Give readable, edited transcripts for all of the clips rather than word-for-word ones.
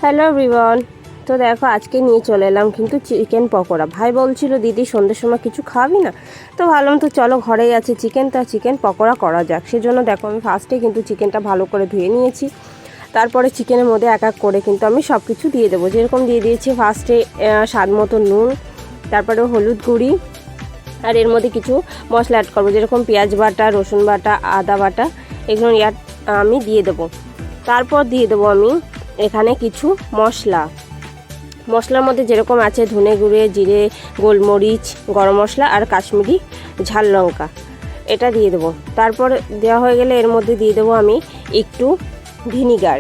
Hello everyone. তো দেখো আজকে নিয়ে চলে এলাম কিন্তু চিকেন পকোড়া। ভাই বলছিল দিদি সন্ধ্যের সময় কিছু খাবি না, তো ভাবলাম তো চলো ঘরেই আছে চিকেন, তা চিকেন পকোড়া করা যাক। সেজন্য দেখো আমি ফার্স্টে কিন্তু চিকেনটা ভালো করে ধুয়ে নিয়েছি। তারপরে চিকেনের মধ্যে এক এক করে কিন্তু আমি সব কিছু দিয়ে দেবো। যেরকম দিয়ে দিয়েছি ফার্স্টে স্বাদ মতো নুন, তারপরে হলুদ গুঁড়ি, আর এর মধ্যে কিছু মশলা অ্যাড করবো, যেরকম পেঁয়াজ বাটা, রসুন বাটা, আদা বাটা, এগুলো আমি দিয়ে দেবো। তারপর দিয়ে দেবো আমি এখানে কিছু মশলার মধ্যে যেরকম আছে ধনে গুঁড়ে, জিরে, গোলমরিচ, গরম মশলা আর কাশ্মীরি ঝাল লঙ্কা, এটা দিয়ে দেবো। তারপর দেওয়া হয়ে গেলে এর মধ্যে দিয়ে দেবো আমি একটু ভিনিগার।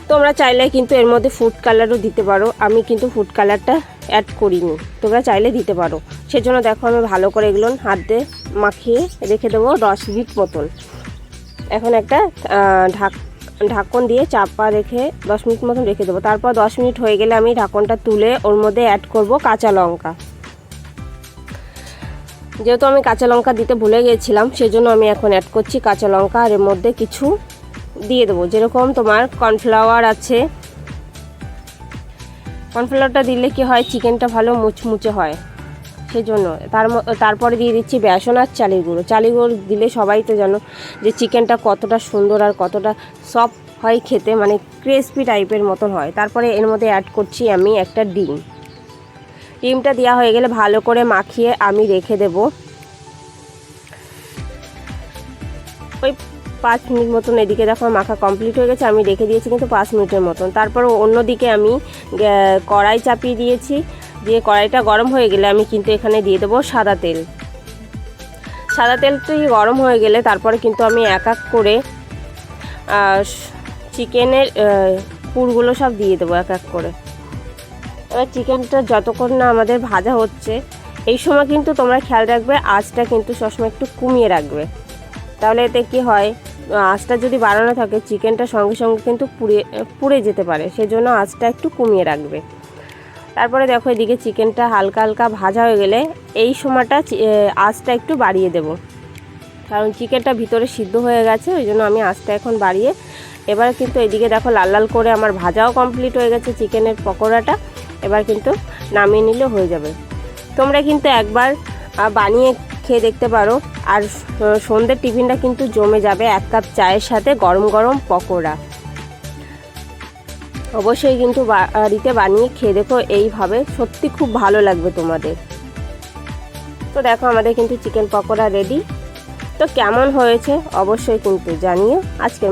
তোমরা চাইলে কিন্তু এর মধ্যে ফুড কালারও দিতে পারো, আমি কিন্তু ফুড কালারটা অ্যাড করিনি, তোমরা চাইলে দিতে পারো। সেজন্য দেখো আমি ভালো করে এগুলো হাত দিয়ে মাখিয়ে রেখে দেবো 10 মিনিট মতন। এখন একটা ঢাকন দিয়ে চাপা রেখে 10 মিনিট মতন রেখে দেবো। তারপর 10 মিনিট হয়ে গেলে আমি ঢাকনটা তুলে ওর মধ্যে অ্যাড করব কাঁচা লঙ্কা। যেহেতু আমি কাঁচা লঙ্কা দিতে ভুলে গিয়েছিলাম, সেজন্য আমি এখন অ্যাড করছি কাঁচা লঙ্কা। আর এর মধ্যে কিছু দিয়ে দেবো, যেরকম তোমার কর্নফ্লাওয়ার আছে, কর্নফ্লাওয়ারটা দিলে কি হয় চিকেনটা ভালো মুচমুচে হয়, সেজন্য। তারপরে দিয়ে দিচ্ছি বেসন আর চালের গুঁড়ো দিলে সবাই তো জানো যে চিকেনটা কতটা সুন্দর আর কতটা সফট হয় খেতে, মানে ক্রিসপি টাইপের মতন হয়। তারপরে এর মধ্যে অ্যাড করছি আমি একটা ডিমটা দেওয়া হয়ে গেলে ভালো করে মাখিয়ে আমি রেখে দেব ওই 5 মিনিট মতন। এদিকে দেখো মাখা কমপ্লিট হয়ে গেছে, আমি রেখে দিয়েছি কিন্তু 5 মিনিটের মতন। তারপর অন্যদিকে আমি কড়াই চাপিয়ে দিয়েছি, দিয়ে কড়াইটা গরম হয়ে গেলে আমি কিন্তু এখানে দিয়ে দেবো সাদা তেলটি গরম হয়ে গেলে তারপরে কিন্তু আমি এক এক করে চিকেনের পুরগুলো সব দিয়ে দেবো এক এক করে। এবার চিকেনটা যতক্ষণ না আমাদের ভাজা হচ্ছে, এই সময় কিন্তু তোমরা খেয়াল রাখবে আঁচটা কিন্তু সবসময় একটু কমিয়ে রাখবে, তাহলে এতে কি হয় আঁচটা যদি বাড়ানো থাকে চিকেনটা সঙ্গে সঙ্গে কিন্তু পুড়ে যেতে পারে, সেজন্য আঁচটা একটু কমিয়ে রাখবে। তারপরে দেখো এদিকে চিকেনটা হালকা হালকা ভাজা হয়ে গেলে এই সময়টা আঁচটা একটু বাড়িয়ে দেব, কারণ চিকেনটা ভিতরে সিদ্ধ হয়ে গেছে, ওই জন্য আমি আঁচটা এখন বাড়িয়ে। এবার কিন্তু এদিকে দেখো লাল লাল করে আমার ভাজাও কমপ্লিট হয়ে গেছে চিকেনের পকোড়াটা। এবার কিন্তু নামিয়ে নিলে হয়ে যাবে। তোমরা কিন্তু একবার বানিয়ে খেয়ে দেখতে পারো, আর সন্ধ্যের টিফিনটা কিন্তু জমে যাবে 1 কাপ চায়ের সাথে গরম গরম পকোড়া। অবশ্যই কিন্তু বাড়িতে বানিয়ে খেয়ে দেখো এইভাবে, সত্যি খুব ভালো লাগবে তোমাদের। তো দেখো আমাদের কিন্তু চিকেন পকোড়া রেডি। তো কেমন হয়েছে অবশ্যই কিন্তু জানিও। আজকের